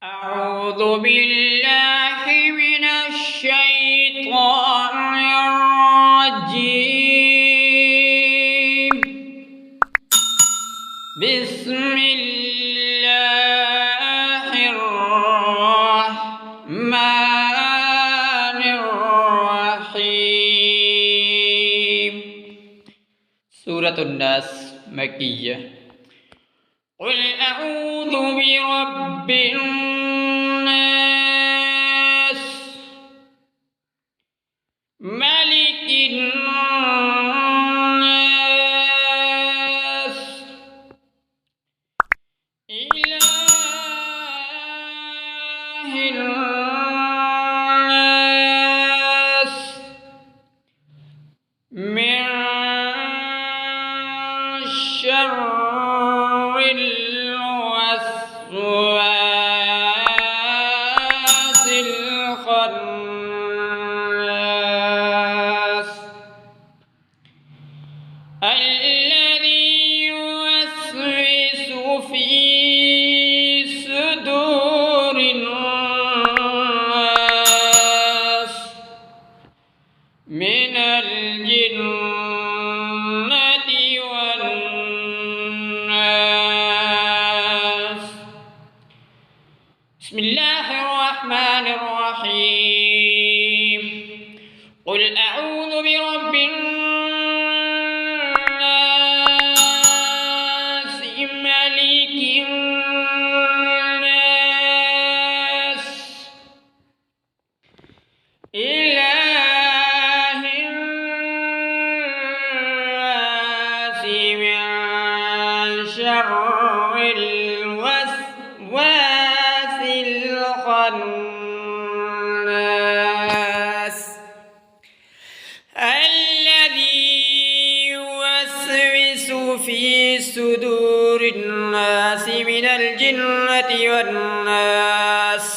أعوذ بالله من الشيطان الرجيم. بسم الله الرحمن الرحيم. سورة الناس مكية. قل أعوذ برب الناس ملك الناس إله الناس من شر الوسواس الخناس الذي يوسوس في صدور الناس من الجنة والناس. بسم الله الرحمن الرحيم. قل أعوذ برب الناس ملك الناس إله الناس من شر الوسواس الخناس الذي يوسوس في صدور الناس من الجنة والناس.